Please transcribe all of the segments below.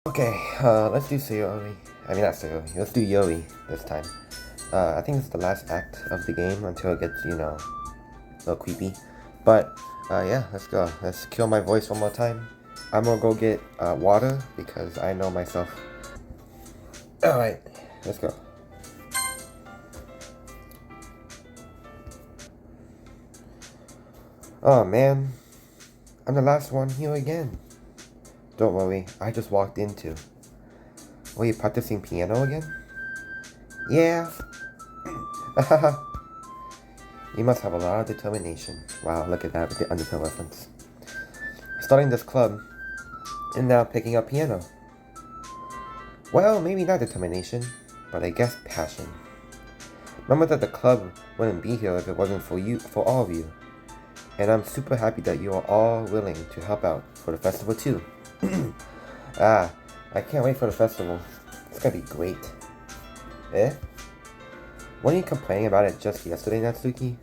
Okay, let's do Sayori. I mean, not Sayori. Let's do Yuri this time. I think this is the last act of the game until it gets, a little creepy. But, yeah, let's go. Let's kill my voice one more time. I'm gonna go get, water because I know myself. Alright, let's go. Oh, man. I'm the last one here again. Don't worry, I just walked into. Were you practicing piano again? Yeah. You must have a lot of determination. Wow, look at that with the Undertale reference. Starting this club, and now picking up piano. Well, maybe not determination, but I guess passion. Remember that the club wouldn't be here if it wasn't for all of you. And I'm super happy that you are all willing to help out for the festival too. I can't wait for the festival. It's gonna be great. Eh? Weren't you complaining about it just yesterday, Natsuki?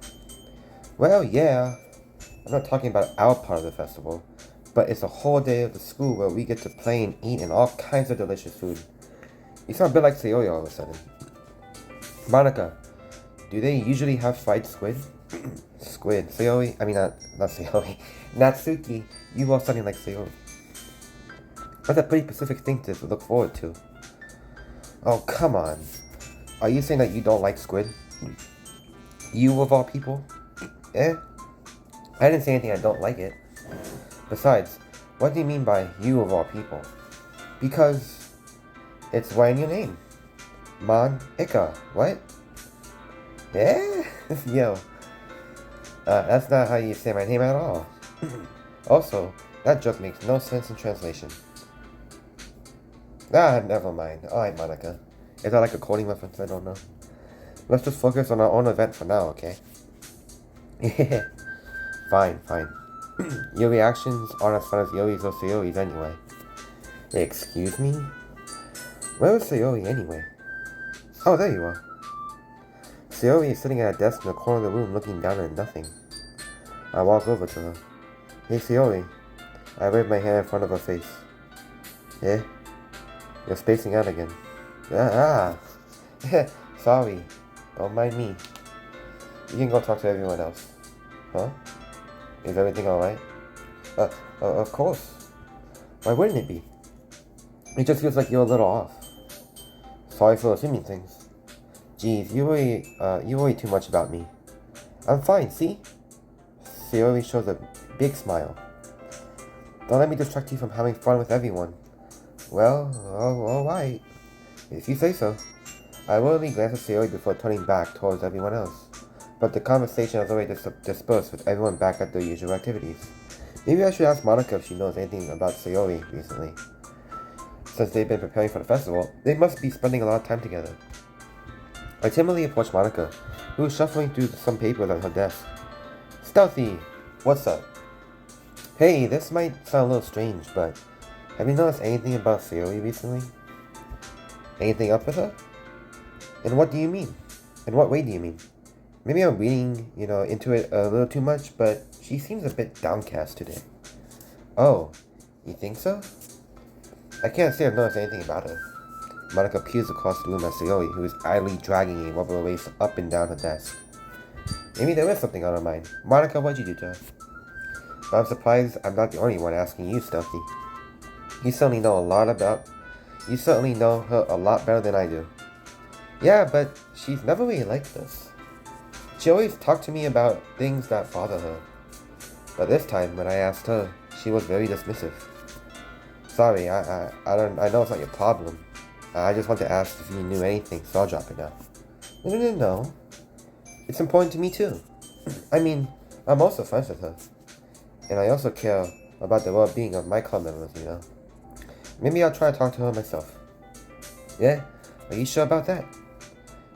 Well, yeah. I'm not talking about our part of the festival, but it's a whole day of the school where we get to play and eat and all kinds of delicious food. You sound a bit like Sayori all of a sudden. Monica, do they usually have fried squid? Squid. Sayori? I mean, not Sayori. Natsuki, you are something like Sayori. That's a pretty specific thing to look forward to. Oh, come on. Are you saying that you don't like squid? You of all people? Eh? I didn't say anything I don't like it. Besides, what do you mean by you of all people? Because it's right in your name. Mon-ika. What? Eh? Yo. That's not how you say my name at all. Also, that joke makes no sense in translation. Never mind. Alright, Monica. Is that like a coding reference? I don't know. Let's just focus on our own event for now, okay? Yeah. Fine. Your reactions aren't as fun as Yuri's or Sayori's anyway. Excuse me? Where is Sayori anyway? Oh, there you are. Sayori is sitting at a desk in the corner of the room looking down at nothing. I walk over to her. Hey, Sayori. I wave my hand in front of her face. Eh? You're spacing out again. Sorry. Don't mind me. You can go talk to everyone else. Huh? Is everything alright? Of course. Why wouldn't it be? It just feels like you're a little off. Sorry for assuming things. Geez, you worry too much about me. I'm fine, see? Sayori shows a big smile. Don't let me distract you from having fun with everyone. Well, alright. If you say so. I worriedly glance at Sayori before turning back towards everyone else. But the conversation has already dispersed with everyone back at their usual activities. Maybe I should ask Monica if she knows anything about Sayori recently. Since they've been preparing for the festival, they must be spending a lot of time together. I timidly approached Monica, who was shuffling through some papers on her desk. Stealthy! What's up? Hey, this might sound a little strange, but have you noticed anything about Sayori recently? Anything up with her? And what do you mean? In what way do you mean? Maybe I'm reading, into it a little too much, but she seems a bit downcast today. Oh, you think so? I can't say I've noticed anything about her. Monica peers across the room at Sayori, who is idly dragging a rubber erase up and down her desk. Maybe there is something on her mind. Monica, what'd you do to her? But I'm surprised I'm not the only one asking you, Stealthy. You certainly know her a lot better than I do. Yeah, but she's never really like this. She always talked to me about things that bother her. But this time, when I asked her, she was very dismissive. Sorry, I know it's not your problem. I just want to ask if you knew anything, so I'll drop it now. No. It's important to me too. I mean, I'm also friends with her. And I also care about the well-being of my club members, Maybe I'll try to talk to her myself. Yeah? Are you sure about that?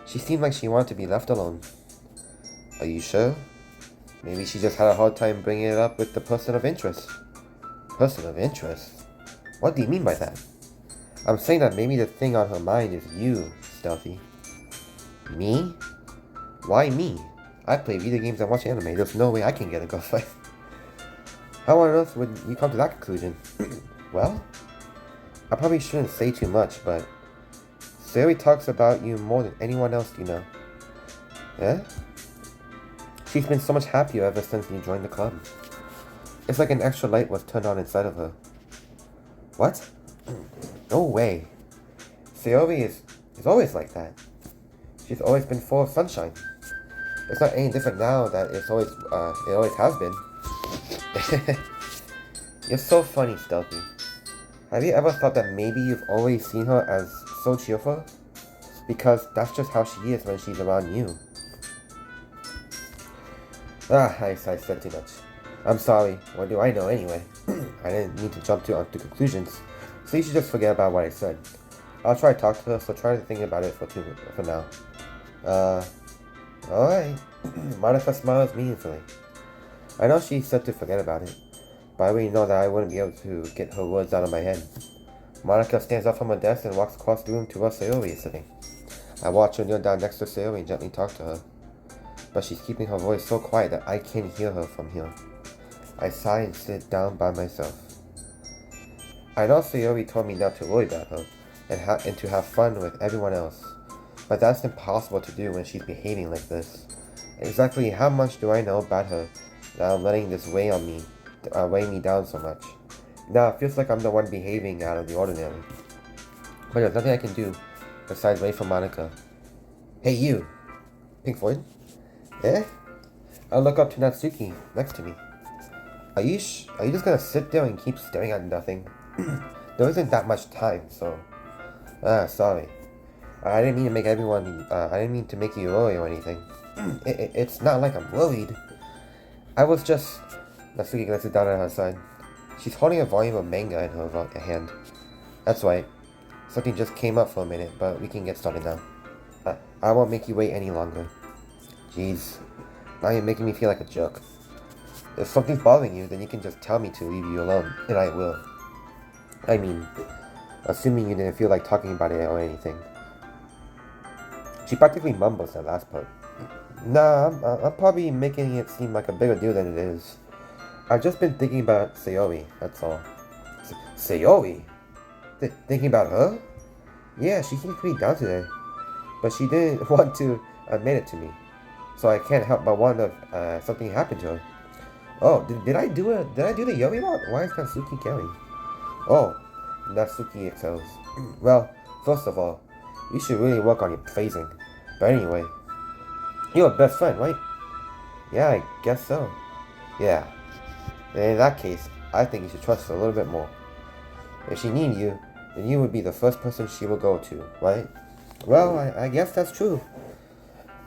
She seemed like she wanted to be left alone. Are you sure? Maybe she just had a hard time bringing it up with the person of interest. Person of interest? What do you mean by that? I'm saying that maybe the thing on her mind is you, Stealthy. Me? Why me? I play video games and watch anime. There's no way I can get a girlfriend. How on earth would you come to that conclusion? Well, I probably shouldn't say too much, but Sayori talks about you more than anyone else you know. Yeah? She's been so much happier ever since you joined the club. It's like an extra light was turned on inside of her. What? No way. Sayori is always like that. She's always been full of sunshine. It's not any different now that it always has been. You're so funny, Stealthy. Have you ever thought that maybe you've always seen her as so cheerful? Because that's just how she is when she's around you. I said too much. I'm sorry. What do I know anyway? I didn't need to jump to conclusions. So you should just forget about what I said. I'll try to talk to her, so try to think about it for now. Alright. Monica smiles meaningfully. I know she said to forget about it, but I already know that I wouldn't be able to get her words out of my head. Monica stands up from her desk and walks across the room to where Sayori is sitting. I watch her kneel down next to Sayori and gently talk to her, but she's keeping her voice so quiet that I can't hear her from here. I sigh and sit down by myself. I know Sayori told me not to worry about her and to have fun with everyone else, but that's impossible to do when she's behaving like this. Exactly how much do I know about her that I'm letting this weigh me down so much? Now it feels like I'm the one behaving out of the ordinary. But there's nothing I can do besides wait for Monica. Hey you! Pink Floyd? Eh? I look up to Natsuki next to me. Are you just gonna sit there and keep staring at nothing? There isn't that much time, so... sorry. I didn't mean to make you worry or anything. It's not like I'm worried. I was just... Natsuki glances down at her side. She's holding a volume of manga in her hand. That's right. Something just came up for a minute, but we can get started now. I won't make you wait any longer. Jeez. Now you're making me feel like a jerk. If something's bothering you, then you can just tell me to leave you alone, and I will. I mean, assuming you didn't feel like talking about it or anything. She practically mumbles that last part. Nah, I'm probably making it seem like a bigger deal than it is. I've just been thinking about Sayori, that's all. Sayori? Thinking about her? Yeah, she seems pretty down today. But she didn't want to admit it to me. So I can't help but wonder if something happened to her. Oh, did I do the yuri route? Why is Natsuki carrying? Oh, Natsuki excels. Well, first of all, you should really work on your phrasing. But anyway, you're a best friend, right? Yeah, I guess so. Yeah. In that case, I think you should trust her a little bit more. If she needs you, then you would be the first person she will go to, right? Well, I guess that's true.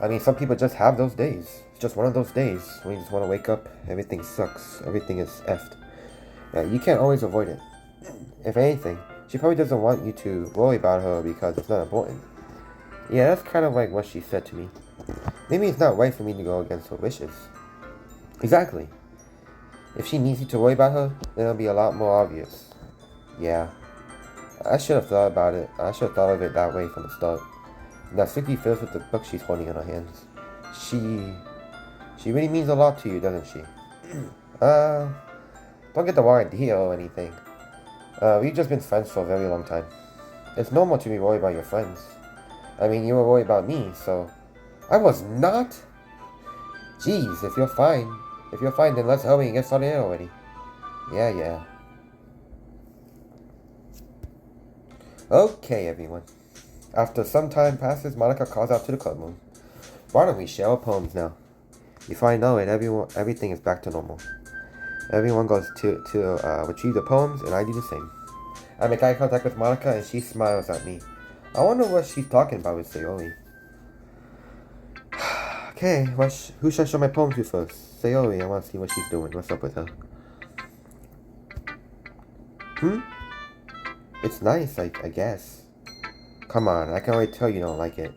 I mean, some people just have those days. It's just one of those days when you just want to wake up, everything sucks, everything is effed. You can't always avoid it. If anything, she probably doesn't want you to worry about her because it's not important. Yeah, that's kind of like what she said to me. Maybe it's not right for me to go against her wishes. Exactly. If she needs you to worry about her, then it'll be a lot more obvious. Yeah. I should have thought about it. I should have thought of it that way from the start. Natsuki fills with the book she's holding in her hands. She really means a lot to you, doesn't she? Don't get the wrong idea or anything. We've just been friends for a very long time. It's normal to be worried about your friends. I mean, you were worried about me, so... I was not? Jeez, if you're fine, then let's hurry and get started already. Yeah. Okay, everyone. After some time passes, Monica calls out to the club room. Why don't we share our poems now? Before I know it, everything is back to normal. Everyone goes to retrieve the poems, and I do the same. I make eye contact with Monica, and she smiles at me. I wonder what she's talking about with Sayori. Okay, who should I show my poem to first? Sayori, I want to see what she's doing. What's up with her? It's nice, I guess. Come on, I can already tell you don't like it.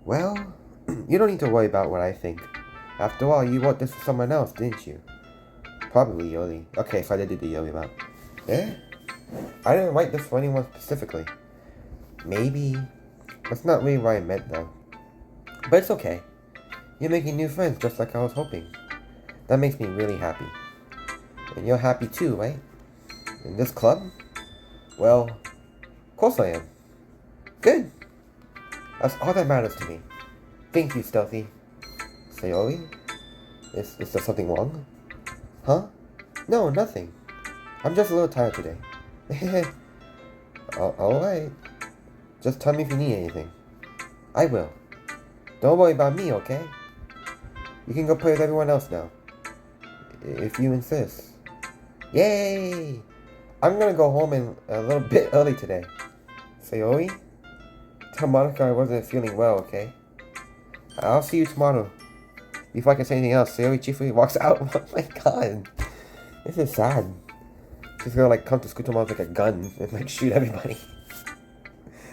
Well, you don't need to worry about what I think. After all, you wrote this for someone else, didn't you? Probably Yuri. Okay, so I did do the Yuri route. Eh? I didn't write this for anyone specifically. Maybe. That's not really what I meant though. But it's okay. You're making new friends just like I was hoping. That makes me really happy. And you're happy too, right? In this club? Well, course I am. Good. That's all that matters to me. Thank you, Stealthy. Sayori? Is there something wrong? Huh? No, nothing. I'm just a little tired today. Alright. Just tell me if you need anything. I will. Don't worry about me, okay? You can go play with everyone else now. If you insist. Yay! I'm gonna go home a little bit early today. Sayori? Tell Monica I wasn't feeling well, okay? I'll see you tomorrow. Before I can say anything else, Sayori chiefly walks out. Oh my god. This is sad. She's gonna like come to school tomorrow with like a gun and like shoot everybody.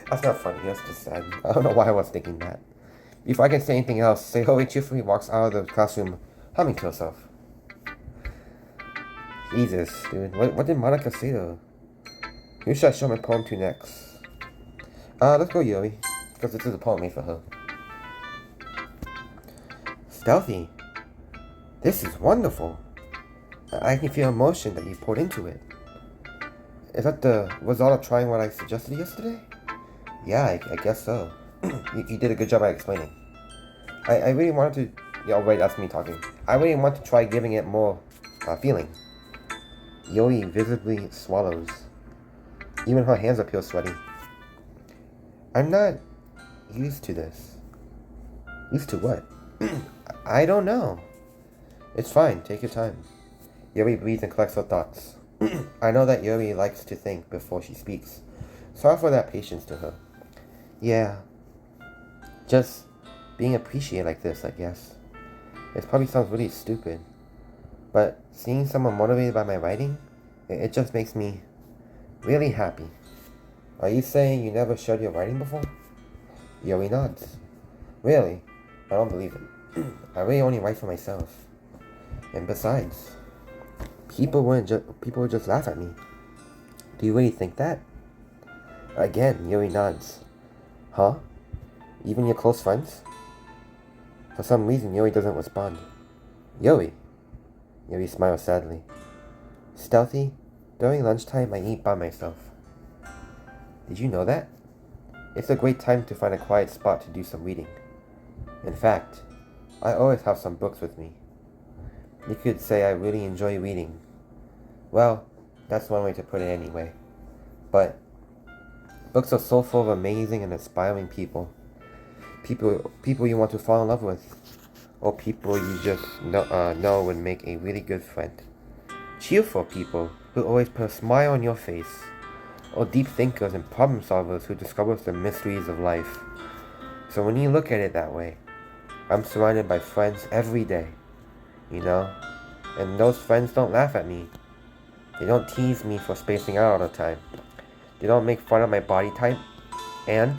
That's not funny, that's just sad. I don't know why I was thinking that. Before I can say anything else, Sayori cheerfully walks out of the classroom, humming to herself. Jesus, dude. What did Monica say to her? Who should I show my poem to next? Let's go Yuri. Because this is a poem made for her. Stealthy. This is wonderful. I can feel emotion that you poured into it. Is that the result of trying what I suggested yesterday? Yeah, I guess so. You did a good job at explaining. I really wanted to... Yeah, wait, that's me talking. I really want to try giving it more feeling. Yuri visibly swallows. Even her hands appear sweaty. I'm not used to this. Used to what? I don't know. It's fine, take your time. Yuri breathes and collects her thoughts. I know that Yuri likes to think before she speaks, so I offer that patience to her. Yeah. Just being appreciated like this, I guess. It probably sounds really stupid, but seeing someone motivated by my writing, it just makes me really happy. Are you saying you never shared your writing before? Yuri nods. Really? I don't believe it. I really only write for myself. And besides, people would just laugh at me. Do you really think that? Again, Yuri nods. Huh? Even your close friends? For some reason, Yuri doesn't respond. Yuri? Yuri smiles sadly. Stealthy, during lunchtime I eat by myself. Did you know that? It's a great time to find a quiet spot to do some reading. In fact, I always have some books with me. You could say I really enjoy reading. Well, that's one way to put it anyway. But books are so full of amazing and inspiring people. People you want to fall in love with. Or people you just know would make a really good friend. Cheerful people who always put a smile on your face. Or deep thinkers and problem solvers who discover the mysteries of life. So when you look at it that way, I'm surrounded by friends every day. You know? And those friends don't laugh at me. They don't tease me for spacing out all the time. They don't make fun of my body type. And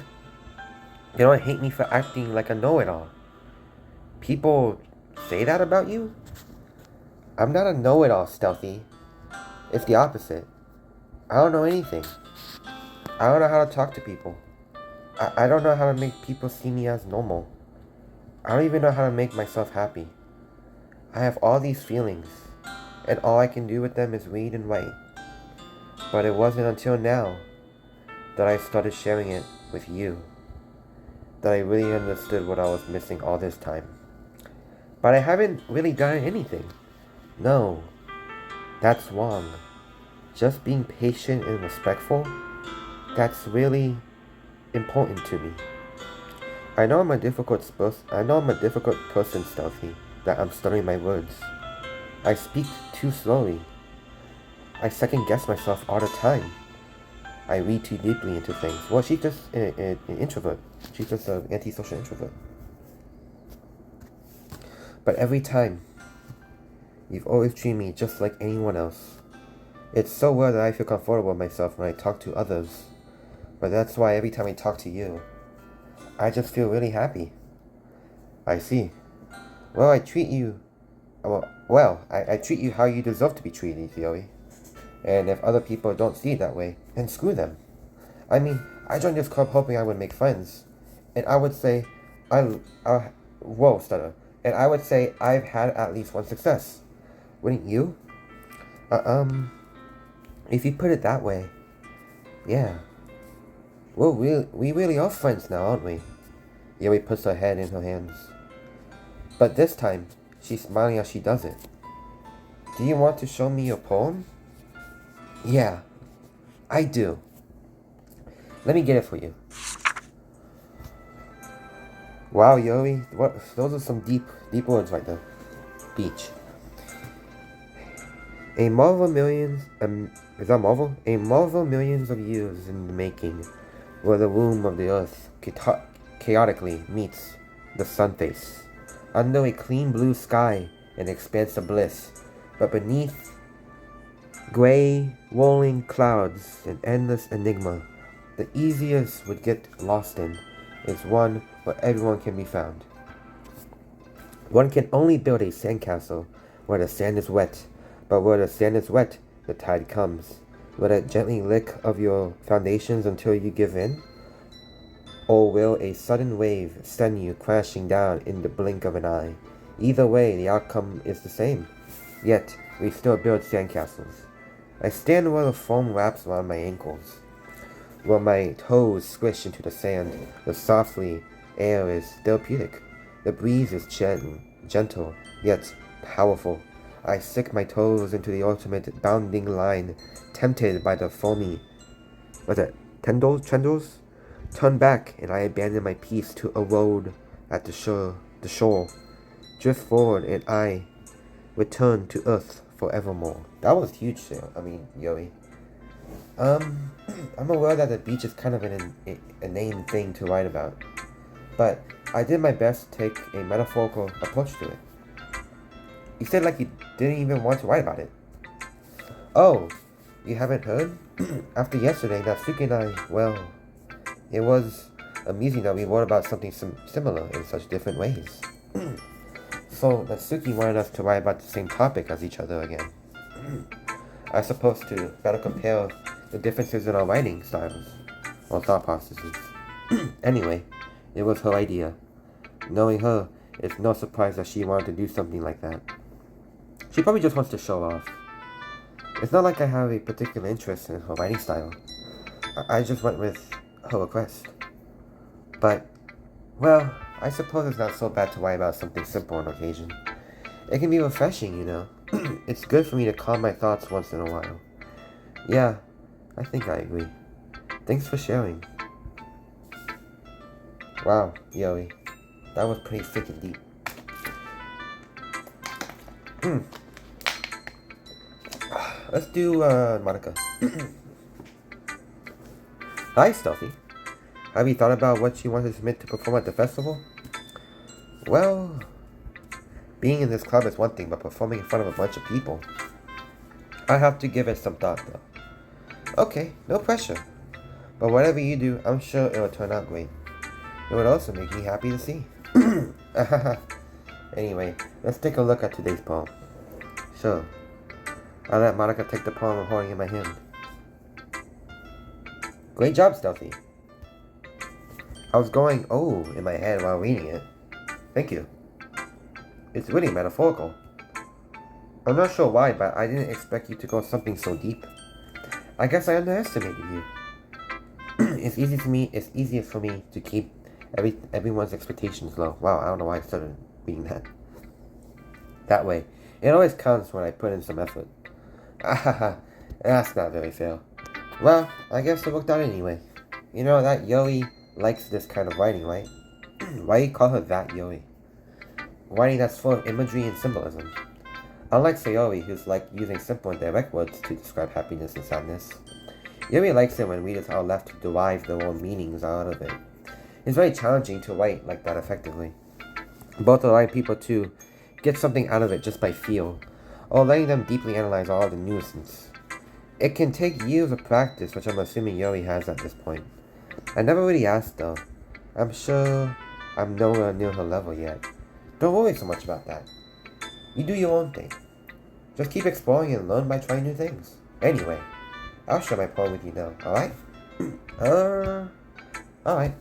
they don't hate me for acting like a know-it-all. People say that about you? I'm not a know-it-all, Stealthy. It's the opposite. I don't know anything. I don't know how to talk to people. I don't know how to make people see me as normal. I don't even know how to make myself happy. I have all these feelings, and all I can do with them is read and write. But it wasn't until now that I started sharing it with you that I really understood what I was missing all this time. But I haven't really done anything. No, that's wrong. Just being patient and respectful, that's really important to me. I know I'm a difficult person, Stealthy, that I'm stuttering my words. I speak too slowly. I second guess myself all the time. I read too deeply into things. Well, she's just an introvert. She's just an antisocial introvert. But every time, you've always treated me just like anyone else. It's so well that I feel comfortable with myself when I talk to others. But that's why every time I talk to you, I just feel really happy. I see. Well, I treat you... I treat you how you deserve to be treated, Sayori. And if other people don't see it that way, then screw them. I mean, I joined this club hoping I would make friends. And I would say, stutter. And I would say I've had at least one success. Wouldn't you? If you put it that way, yeah. Well, we really are friends now, aren't we? Yuri puts her head in her hands. But this time, she's smiling as she does it. Do you want to show me your poem? Yeah, I do. Let me get it for you. Wow, Yuri, those are some deep words right there. Beach. A marvel millions, is that Marvel? A marvel millions of years in the making, where the womb of the earth chaotically meets the sun face. Under a clean blue sky, an expanse of bliss, but beneath gray, rolling clouds, an endless enigma. The easiest would get lost in is one where everyone can be found. One can only build a sandcastle where the sand is wet, but where the sand is wet, the tide comes. Will it gently lick of your foundations until you give in? Or will a sudden wave send you crashing down in the blink of an eye? Either way, the outcome is the same. Yet, we still build sandcastles. I stand where the foam wraps around my ankles, where my toes squish into the sand. The softly air is therapeutic. The breeze is gentle, yet powerful. I stick my toes into the ultimate bounding line, tempted by the foamy, tendrils? Turn back, and I abandon my peace to erode at the shore. Drift forward, and I return to earth forevermore. That was huge, Yuri. I'm aware that the beach is kind of an inane thing to write about, but I did my best to take a metaphorical approach to it. You said like you didn't even want to write about it. Oh, you haven't heard? After yesterday, Natsuki and I, well, it was amusing that we wrote about something similar in such different ways. So Natsuki wanted us to write about the same topic as each other again. I suppose to better compare the differences in our writing styles or thought processes. Anyway, it was her idea. Knowing her, it's no surprise that she wanted to do something like that. She probably just wants to show off. It's not like I have a particular interest in her writing style. I just went with her request. But, well, I suppose it's not so bad to write about something simple on occasion. It can be refreshing, you know. It's good for me to calm my thoughts once in a while. Yeah, I think I agree. Thanks for sharing. Wow, Yuri. That was pretty freaking deep. Let's do, Monica. Hi, Stealthy. Have you thought about what you want to submit to perform at the festival? Well, being in this club is one thing, but performing in front of a bunch of people, I have to give it some thought, though. Okay, no pressure. But whatever you do, I'm sure it'll turn out great. It would also make me happy to see. Anyway, let's take a look at today's poem. Sure. I'll let Monica take the poem I'm holding in my hand. Great job, Stealthy. I was going, oh, in my head while reading it. Thank you. It's really metaphorical. I'm not sure why, but I didn't expect you to go something so deep. I guess I underestimated you. It's easier for me to keep everyone's expectations low. Wow, I don't know why I started reading that. That way, it always counts when I put in some effort. That's not very fair. Well, I guess it worked out anyway. You know that Yuri likes this kind of writing, right? Why do you call her that Yuri? Writing that's full of imagery and symbolism. Unlike Sayori, who's like using simple and direct words to describe happiness and sadness, Yuri likes it when readers are left to derive their own meanings out of it. It's very challenging to write like that effectively. Both allowing people to get something out of it just by feel, or letting them deeply analyze all the nuisance. It can take years of practice, which I'm assuming Yuri has at this point. I never really asked though. I'm sure I'm nowhere near her level yet. Don't worry so much about that. You do your own thing. Just keep exploring and learn by trying new things. Anyway, I'll share my poem with you now, alright? Alright.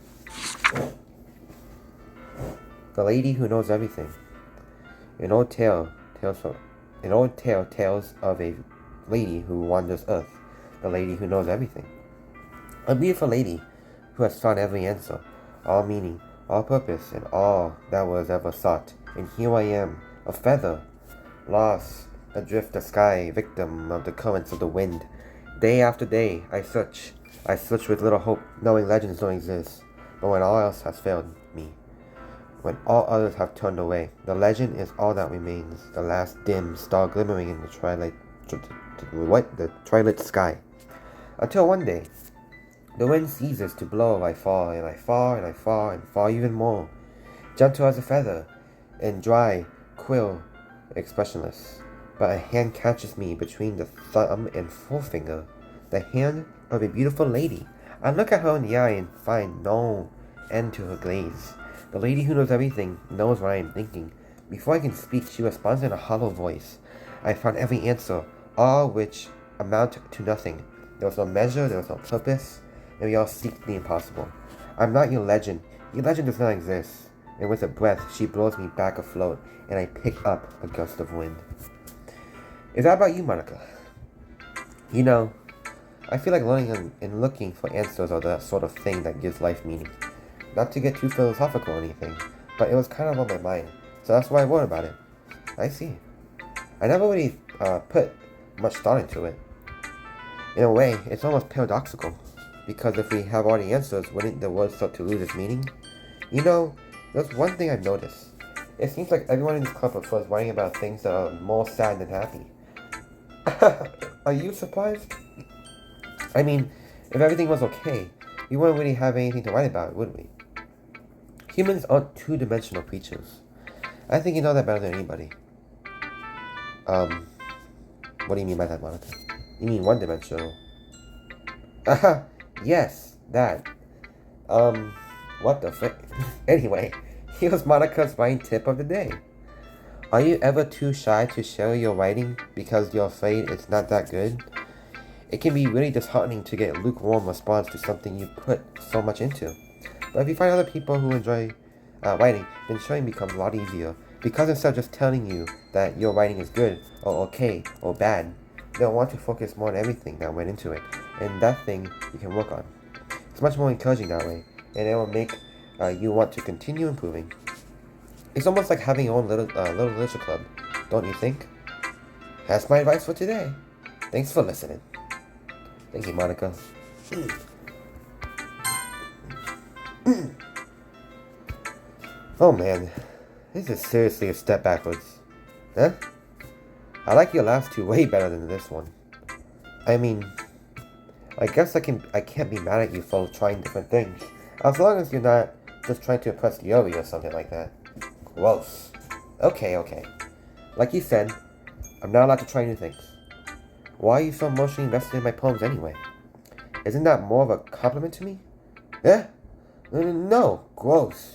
The Lady Who Knows Everything. An old tale tells of a lady who wanders earth. The lady who knows everything. A beautiful lady who has found every answer, all meaning, all purpose, and all that was ever sought. And here I am, a feather, lost adrift the sky, victim of the currents of the wind. Day after day, I search with little hope, knowing legends don't exist. But when all else has failed me, when all others have turned away, the legend is all that remains, the last dim star glimmering in the twilight sky. Until one day, the wind ceases to blow, I fall, and I fall, and I fall, and fall even more, gentle as a feather, and dry, quill, expressionless. But a hand catches me between the thumb and forefinger, the hand of a beautiful lady. I look at her in the eye and find no end to her gaze. The lady who knows everything knows what I am thinking. Before I can speak, she responds in a hollow voice. I found every answer, all which amount to nothing. There was no measure, there was no purpose, and we all seek the impossible. I'm not your legend. Your legend does not exist. And with a breath, she blows me back afloat, and I pick up a gust of wind. Is that about you, Monica? You know, I feel like learning and looking for answers are the sort of thing that gives life meaning. Not to get too philosophical or anything, but it was kind of on my mind, so that's why I wrote about it. I see. I never really put much thought into it. In a way, it's almost paradoxical, because if we have all the answers, wouldn't the world start to lose its meaning? You know, there's one thing I've noticed. It seems like everyone in this club prefers writing about things that are more sad than happy. Are you surprised? I mean, if everything was okay, we wouldn't really have anything to write about, would we? Humans aren't two-dimensional creatures. I think you know that better than anybody. What do you mean by that, Monica? You mean one-dimensional? Yes, that. What the frick? Anyway, here's Monica's writing tip of the day. Are you ever too shy to share your writing because you're afraid it's not that good? It can be really disheartening to get a lukewarm response to something you put so much into. But if you find other people who enjoy writing, then sharing becomes a lot easier. Because instead of just telling you that your writing is good, or okay, or bad, they'll want to focus more on everything that went into it, and that thing you can work on. It's much more encouraging that way, and it will make you want to continue improving. It's almost like having your own little literature club, don't you think? That's my advice for today. Thanks for listening. Thank you, Monica. Oh man, this is seriously a step backwards. Huh? I like your last two way better than this one. I mean, I guess I can't be mad at you for trying different things, as long as you're not just trying to impress Yuri or something like that. Gross. Okay. Like you said, I'm not allowed to try new things. Why are you so emotionally invested in my poems anyway? Isn't that more of a compliment to me? Eh? No, gross.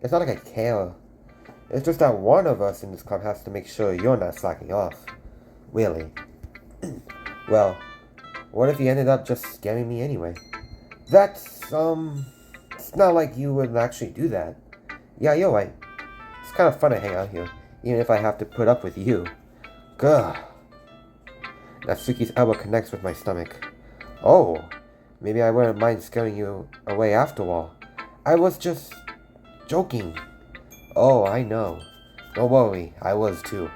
It's not like I care. It's just that one of us in this club has to make sure you're not slacking off. Really. Well, what if you ended up just scamming me anyway? It's not like you would actually do that. Yeah, you're right. It's kind of fun to hang out here, even if I have to put up with you. Gah. Natsuki's elbow connects with my stomach. Oh, maybe I wouldn't mind scaring you away after all. I was just joking. Oh, I know. Don't worry, I was too.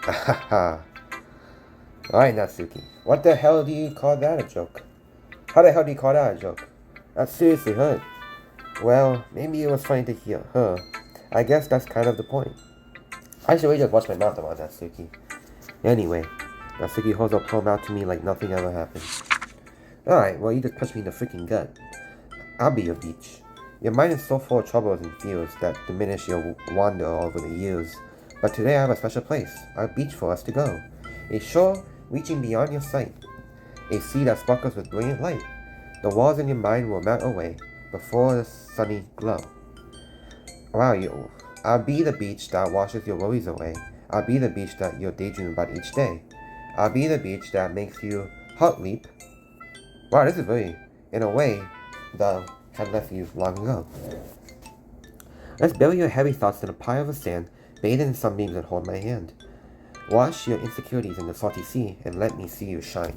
Haha. Alright, Natsuki. What the hell do you call that a joke? How the hell do you call that a joke? That seriously hurt. Well, maybe it was funny to hear her. I guess that's kind of the point. I should really just watch my mouth about Natsuki. Anyway, Natsuki holds her palm out to me like nothing ever happened. Alright, well you just punched me in the freaking gut. I'll be your beach. Your mind is so full of troubles and fears that diminish your wonder over the years. But today I have a special place, our beach for us to go. A shore reaching beyond your sight. A sea that sparkles with brilliant light. The walls in your mind will melt away before the sunny glow. Wow, I'll be the beach that washes your worries away. I'll be the beach that you'll daydream about each day. I'll be the beach that makes you heart leap. Wow, this is really, in a way, the had left you long ago. Let's bury your heavy thoughts in a pile of sand, bathe in sunbeams and hold my hand. Wash your insecurities in the salty sea and let me see you shine.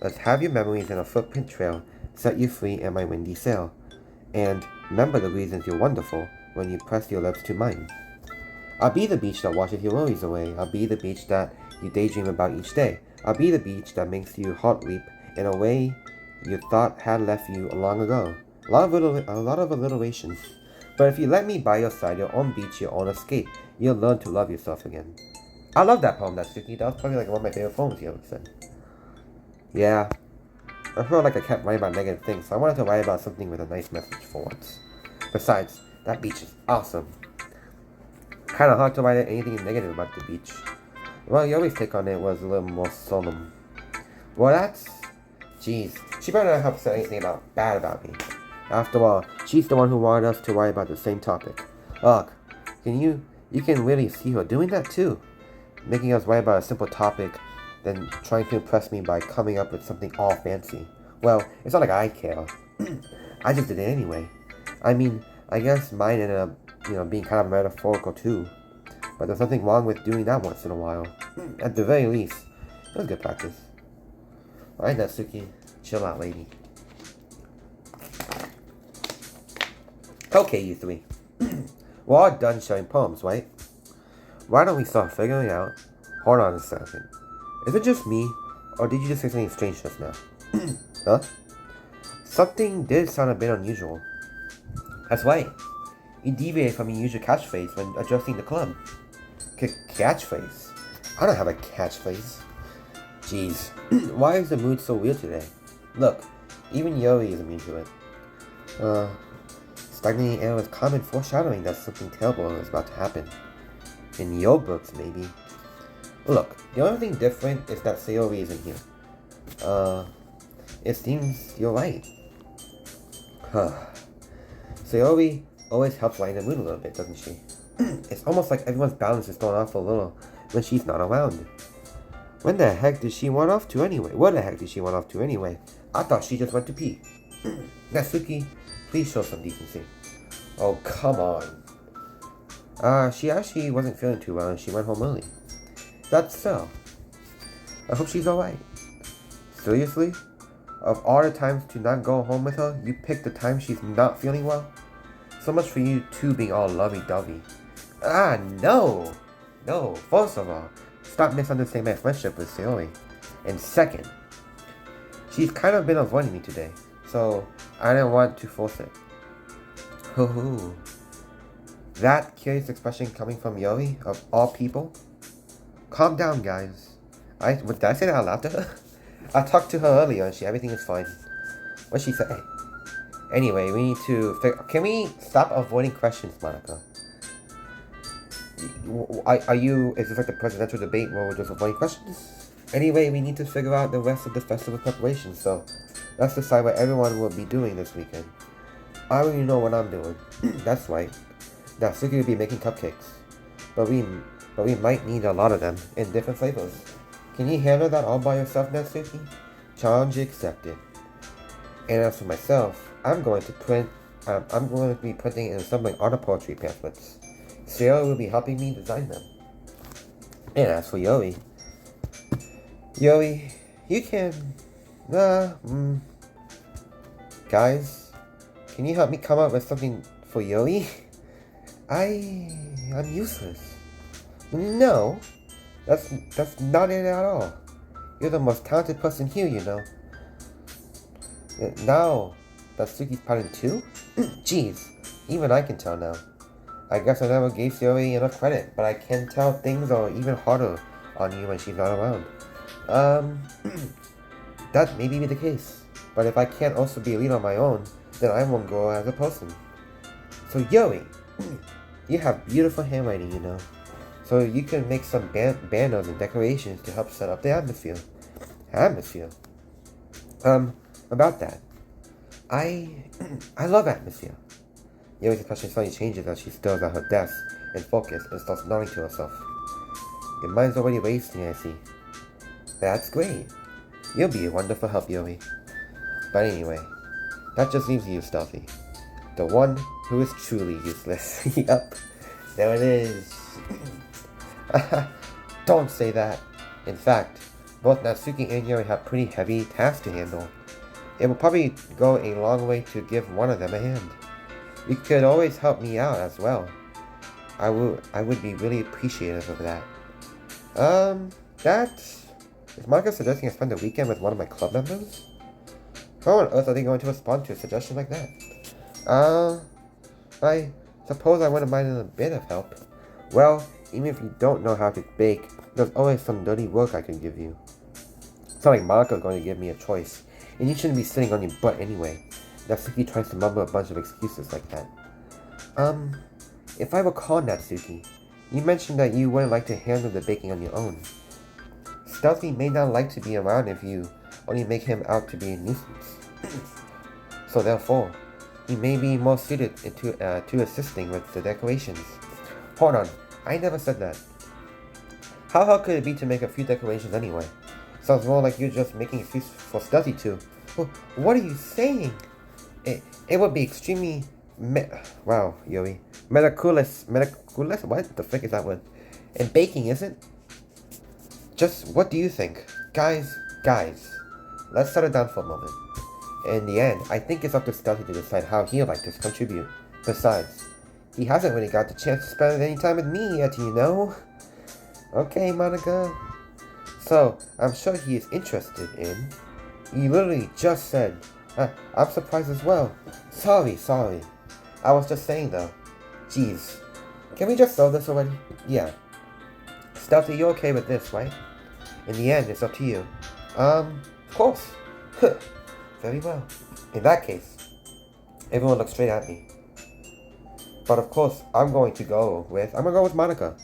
Let's have your memories in a footprint trail set you free in my windy sail. And remember the reasons you're wonderful when you press your lips to mine. I'll be the beach that washes your worries away. I'll be the beach that you daydream about each day. I'll be the beach that makes your heart leap in a way you thought had left you long ago. A lot of alliteration. But if you let me by your side, your own beach, your own escape, you'll learn to love yourself again. I love that poem, Natsuki. That was probably like one of my favorite poems you ever said. Yeah, I felt like I kept writing about negative things, so I wanted to write about something with a nice message for once. Besides, that beach is awesome. Kinda hard to write anything negative about the beach. Well, Yuri's take on it was a little more solemn. Well, that's... Jeez, she better not have said anything bad about me. After all, she's the one who wanted us to write about the same topic. Ugh, you can really see her doing that too. Making us write about a simple topic, then trying to impress me by coming up with something all fancy. Well, it's not like I care. I just did it anyway. I mean, I guess mine ended up, being kind of metaphorical too. But there's nothing wrong with doing that once in a while. At the very least, it was good practice. Alright, Natsuki. Chill out, lady. Okay, you three. We're all done sharing poems, right? Why don't we start figuring out... Hold on a second. Is it just me, or did you just say something strange just now? Huh? Something did sound a bit unusual. That's right. You deviated from your usual catchphrase when addressing the club. Catchphrase? I don't have a catchphrase. Jeez. Why is the mood so weird today? Look, even Yuri is immune to it. Stagnating air is common foreshadowing that something terrible is about to happen. In your books, maybe. Look, the only thing different is that Sayori isn't here. It seems you're right. Sayori always helps lighten the mood a little bit, doesn't she? It's almost like everyone's balance is thrown off a little when she's not around. When the heck did she run off to anyway? Where the heck did she run off to anyway? I thought she just went to pee. Natsuki, please show some decency. Oh, come on. She actually wasn't feeling too well and she went home early. That's so. I hope she's alright. Seriously? Of all the times to not go home with her, you picked the time she's not feeling well? So much for you two being all lovey-dovey. No! No, first of all, stop misunderstanding my friendship with Sayori. And second, she's kind of been avoiding me today, so I didn't want to force it. Hoo-hoo. That curious expression coming from Yuri, of all people? Calm down, guys. Did I say that out loud to her? I talked to her earlier and everything is fine. What'd she say? Anyway, we need to can we stop avoiding questions, Monica? Is this like the presidential debate where we're just avoiding questions? Anyway, we need to figure out the rest of the festival preparations, so let's decide what everyone will be doing this weekend. I already know what I'm doing. That's right. Natsuki will be making cupcakes. But we might need a lot of them in different flavors. Can you handle that all by yourself, Natsuki? Challenge accepted. And as for myself, I'm going to be printing and assembling art poetry pamphlets. Sayori will be helping me design them. And as for Yuri, you can... Guys, can you help me come up with something for Yuri? I'm useless. No, that's not it at all. You're the most talented person here, you know. Now, Natsuki's pattern too? Jeez, even I can tell now. I guess I never gave Sayori enough credit, but I can tell things are even harder on you when she's not around. That may be the case, but if I can't also be a leader on my own, then I won't grow as a person. So Yuri, you have beautiful handwriting, you know. So you can make some banners and decorations to help set up the atmosphere. About that. I love atmosphere. Yuri's expression suddenly changes as she stirs at her desk and focus and starts nodding to herself. Your mind's already racing, I see. That's great. You'll be a wonderful help, Yuri. But anyway, that just leaves you, Stealthy. The one who is truly useless. Yup, there it is. Don't say that. In fact, both Natsuki and Yuri have pretty heavy tasks to handle. It would probably go a long way to give one of them a hand. You could always help me out as well. I would be really appreciative of that. That... Is Monica suggesting I spend the weekend with one of my club members? How on earth are they going to respond to a suggestion like that? I suppose I wouldn't mind a bit of help. Well, even if you don't know how to bake, there's always some dirty work I can give you. It's not like Monica's going to give me a choice, and you shouldn't be sitting on your butt anyway. Natsuki tries to mumble a bunch of excuses like that. If I recall, Natsuki, you mentioned that you wouldn't like to handle the baking on your own. Stealthy may not like to be around if you only make him out to be a nuisance. So therefore, he may be more suited to assisting with the decorations. Hold on, I never said that. How hard could it be to make a few decorations anyway? Sounds more like you're just making an excuse for Stealthy to. What are you saying? It would be extremely wow, Yuri. Meticulous? What the frick is that word? And baking, isn't? Just what do you think? Guys, let's settle down for a moment. In the end, I think it's up to Stealthy to decide how he'd like to contribute. Besides, he hasn't really got the chance to spend any time with me yet, you know? Okay, Monica. So, I'm sure he is interested in... You literally just said... I'm surprised as well. Sorry. I was just saying though. Jeez. Can we just solve this already? Yeah. Stealthy, you're okay with this, right? In the end, it's up to you. Of course. Very well. In that case, everyone look straight at me. But of course, I'm going to go with Monica.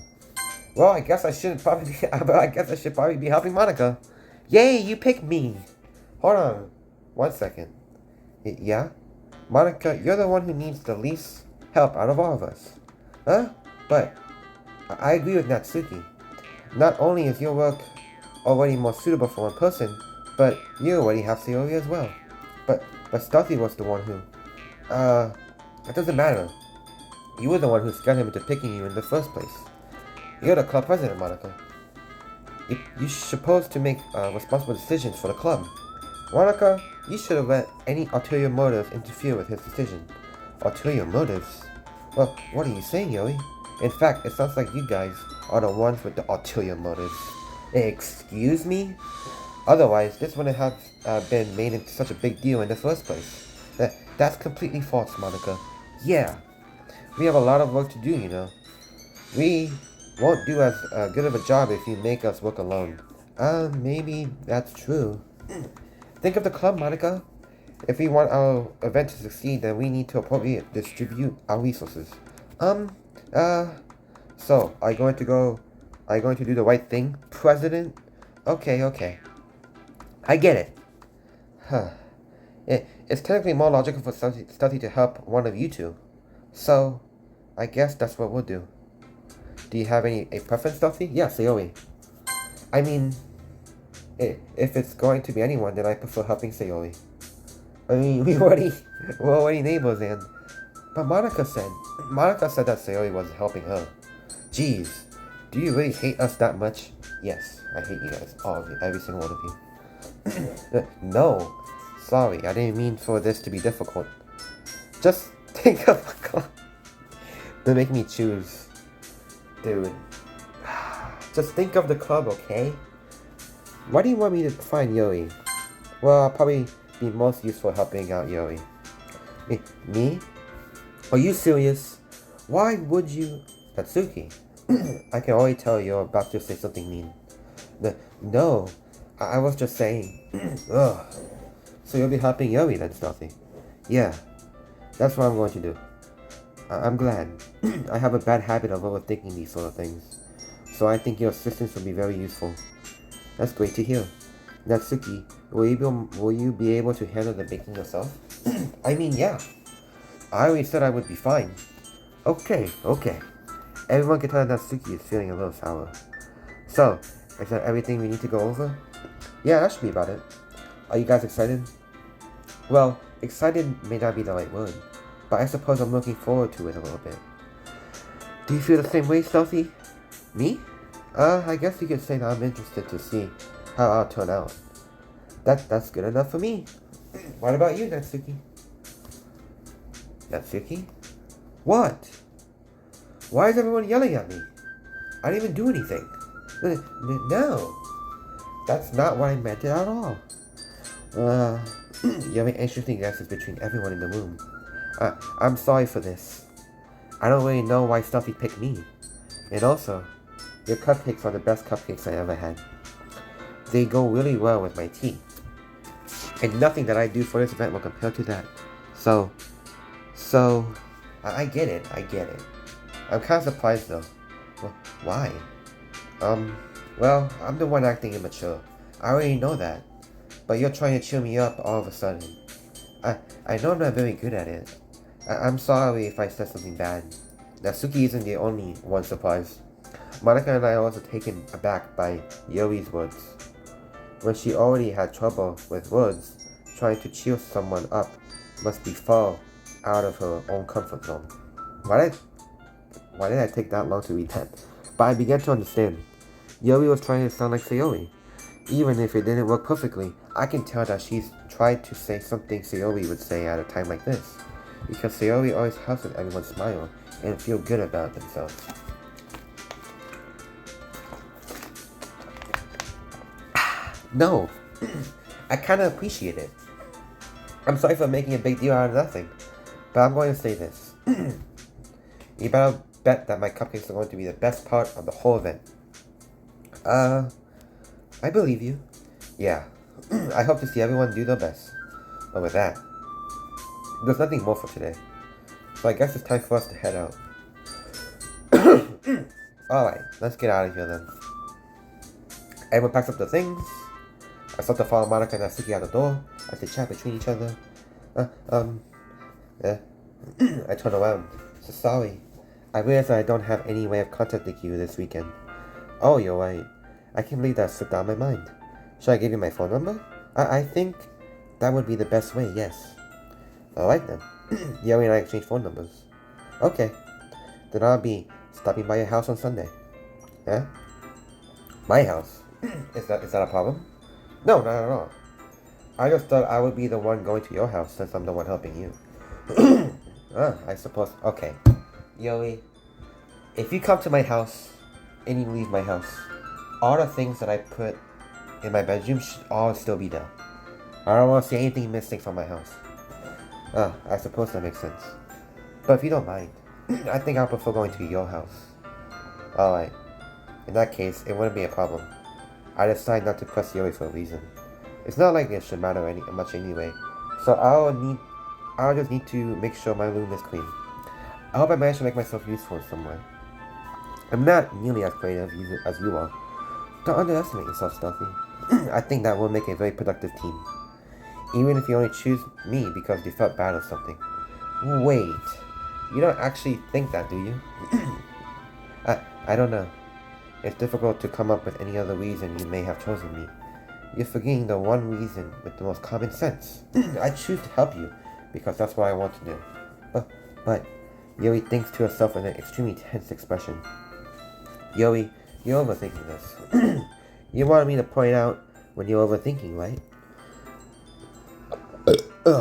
Well, I guess I should probably be helping Monica. Yay, you picked me. Hold on. 1 second. Yeah? Monica, you're the one who needs the least help out of all of us. Huh? But I agree with Natsuki. Not only is your work already more suitable for one person, but you already have Sayori as well. But Stealthy was the one who... It doesn't matter. You were the one who scared him into picking you in the first place. You're the club president, Monica. You're supposed to make responsible decisions for the club. Monica, you should have let any ulterior motives interfere with his decision. Ulterior motives? Well, what are you saying, Yuri? In fact, it sounds like you guys are the ones with the ulterior motives. Excuse me? Otherwise, this wouldn't have been made into such a big deal in the first place. That's completely false, Monica. Yeah. We have a lot of work to do, you know. We won't do as good of a job if you make us work alone. Maybe that's true. Think of the club, Monica. If we want our event to succeed, then we need to appropriately distribute our resources. So, are you going to do the right thing, President? Okay. I get it. Huh. It's technically more logical for Stealthy to help one of you two. So, I guess that's what we'll do. Do you have a preference, Stealthy? Yeah, Sayori. I mean... If it's going to be anyone, then I prefer helping Sayori. I mean, we're already neighbors, and... But Monica said that Sayori was helping her. Jeez, do you really hate us that much? Yes, I hate you guys, all of you, every single one of you. No, sorry, I didn't mean for this to be difficult. Just think of a club. Don't make me choose. Dude. Just think of the club, okay? Why do you want me to find Yuri? Well, I'll probably be most useful helping out Yuri. Me? Are you serious? Why would you... Natsuki, I can already tell you're about to say something mean. No, I was just saying. Ugh. So you'll be helping Yuri then, Stealthy? Yeah, that's what I'm going to do. I'm glad. I have a bad habit of overthinking these sort of things. So I think your assistance will be very useful. That's great to hear. Natsuki, will you be able to handle the baking yourself? I mean, yeah. I already said I would be fine. Okay. Everyone can tell Natsuki is feeling a little sour. So, is that everything we need to go over? Yeah, that should be about it. Are you guys excited? Well, excited may not be the right word, but I suppose I'm looking forward to it a little bit. Do you feel the same way, Stealthy? Me? I guess you could say that I'm interested to see how I'll turn out. That's good enough for me. What about you, Natsuki? Natsuki? What? Why is everyone yelling at me? I didn't even do anything. No. That's not what I meant at all. Yummy anxiously guesses between everyone in the room. I'm sorry for this. I don't really know why Stuffy picked me. And also, your cupcakes are the best cupcakes I ever had. They go really well with my tea. And nothing that I do for this event will compare to that. So, I get it. I'm kind of surprised though. Well, why? Well, I'm the one acting immature. I already know that. But you're trying to cheer me up all of a sudden. I know I'm not very good at it. I'm sorry if I said something bad. Natsuki isn't the only one surprised. Monica and I are also taken aback by Yuri's words. When she already had trouble with words, trying to cheer someone up must be far out of her own comfort zone. Why did I take that long to read that? But I began to understand. Yuri was trying to sound like Sayori. Even if it didn't work perfectly, I can tell that she's tried to say something Sayori would say at a time like this. Because Sayori always helps with everyone smile and feel good about themselves. No, I kind of appreciate it. I'm sorry for making a big deal out of nothing, but I'm going to say this. You better bet that my cupcakes are going to be the best part of the whole event. I believe you. Yeah, I hope to see everyone do their best. But with that, there's nothing more for today. So I guess it's time for us to head out. Alright, let's get out of here then. Everyone packs up the things. I start to follow Monica and Natsuki out the door as they chat between each other. I turn around. So sorry. I realize that I don't have any way of contacting you this weekend. Oh, you're right. I can't believe that slipped out of my mind. Should I give you my phone number? I think that would be the best way, yes. Alright then. Yuri and I exchange phone numbers. Okay. Then I'll be stopping by your house on Sunday. Yeah? My house? Is that a problem? No, not at all. I just thought I would be the one going to your house since I'm the one helping you. I suppose. Okay. Yuri, if you come to my house and you leave my house, all the things that I put in my bedroom should all still be there. I don't want to see anything missing from my house. I suppose that makes sense. But if you don't mind, I think I prefer going to your house. Alright. In that case, it wouldn't be a problem. I decided not to press Yuri for a reason. It's not like it should matter much anyway. So I'll just need to make sure my room is clean. I hope I manage to make myself useful in some way. I'm not nearly as creative as you are. Don't underestimate yourself, Stuffy. I think that will make a very productive team. Even if you only choose me because you felt bad or something. Wait, you don't actually think that, do you? I don't know. It's difficult to come up with any other reason you may have chosen me. You're forgetting the one reason with the most common sense. I choose to help you because that's what I want to do. But Yuri thinks to herself with an extremely tense expression. Yuri, you're overthinking this. You wanted me to point out when you're overthinking, right?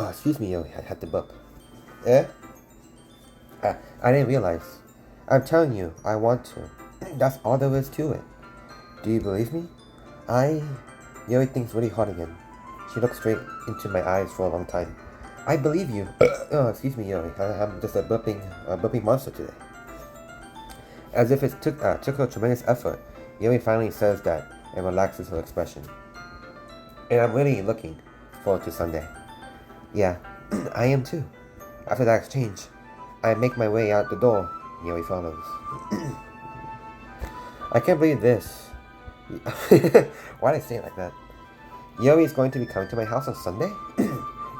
Excuse me, Yuri, I had to burp. Eh? I didn't realize. I'm telling you, I want to. That's all there is to it. Do you believe me? Yuri thinks really hard again. She looks straight into my eyes for a long time. I believe you. Excuse me, Yuri. I'm just a burping monster today. As if it took her tremendous effort, Yuri finally says that and relaxes her expression. And I'm really looking forward to Sunday. Yeah, I am too. After that exchange, I make my way out the door. Yuri follows. I can't believe this. Why did I say it like that? Yuri is going to be coming to my house on Sunday?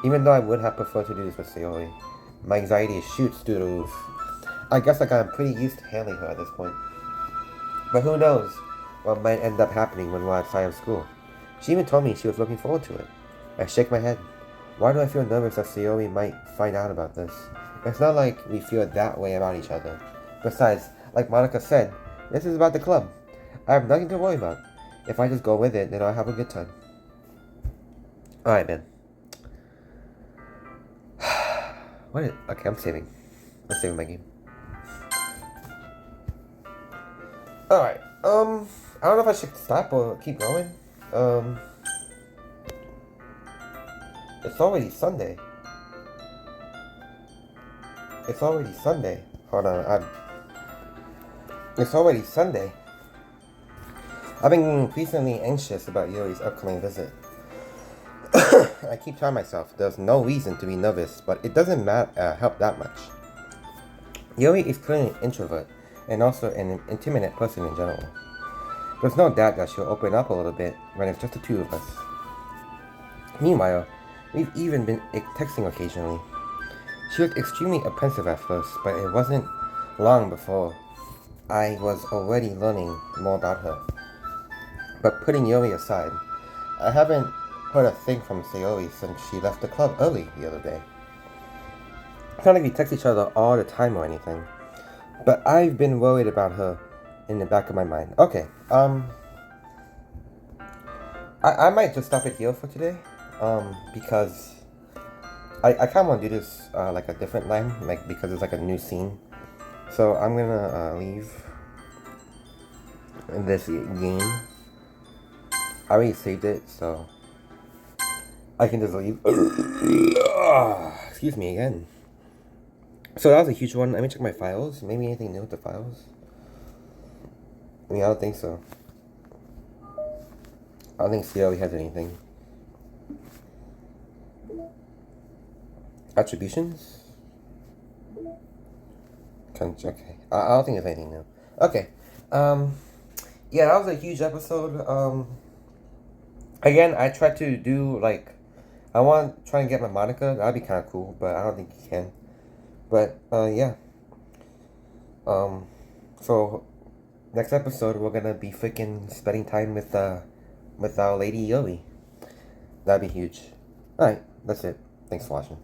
Even though I would have preferred to do this with Sayori. My anxiety shoots through the roof. I guess like I'm pretty used to handling her at this point. But who knows what might end up happening when we're outside of school. She even told me she was looking forward to it. I shake my head. Why do I feel nervous that Sayori might find out about this? It's not like we feel that way about each other. Besides, like Monica said, this is about the club. I have nothing to worry about. If I just go with it, then I'll have a good time. Alright, man. What is... Okay, I'm saving. I'm saving my game. Alright, I don't know if I should stop or keep going. It's already Sunday. It's already Sunday. Hold on, It's already Sunday. I've been increasingly anxious about Yuri's upcoming visit. I keep telling myself there's no reason to be nervous, but it doesn't help that much. Yuri is clearly an introvert, and also an intimidating person in general. There's no doubt that she'll open up a little bit when it's just the two of us. Meanwhile, we've even been texting occasionally. She looked extremely apprehensive at first, but it wasn't long before I was already learning more about her. But putting Yuri aside, I haven't heard a thing from Sayori since she left the club early the other day. It's not like we text each other all the time or anything, but I've been worried about her in the back of my mind. Okay, I might just stop it here for today, because I kind of want to do this like a different time, like because it's like a new scene. So I'm gonna leave in this game. I already saved it, so I can just leave. Excuse me again. So that was a huge one. Let me check my files. Maybe anything new with the files? I mean, I don't think so. I don't think Sayori has anything. Attributions? Okay. I don't think there's anything new. Okay. Yeah, that was a huge episode. Again, I tried to do, like, I want to try and get my Monica. That'd be kind of cool, but I don't think you can. But, yeah. So, next episode, we're gonna be freaking spending time with our lady Yuri. That'd be huge. Alright, that's it. Thanks for watching.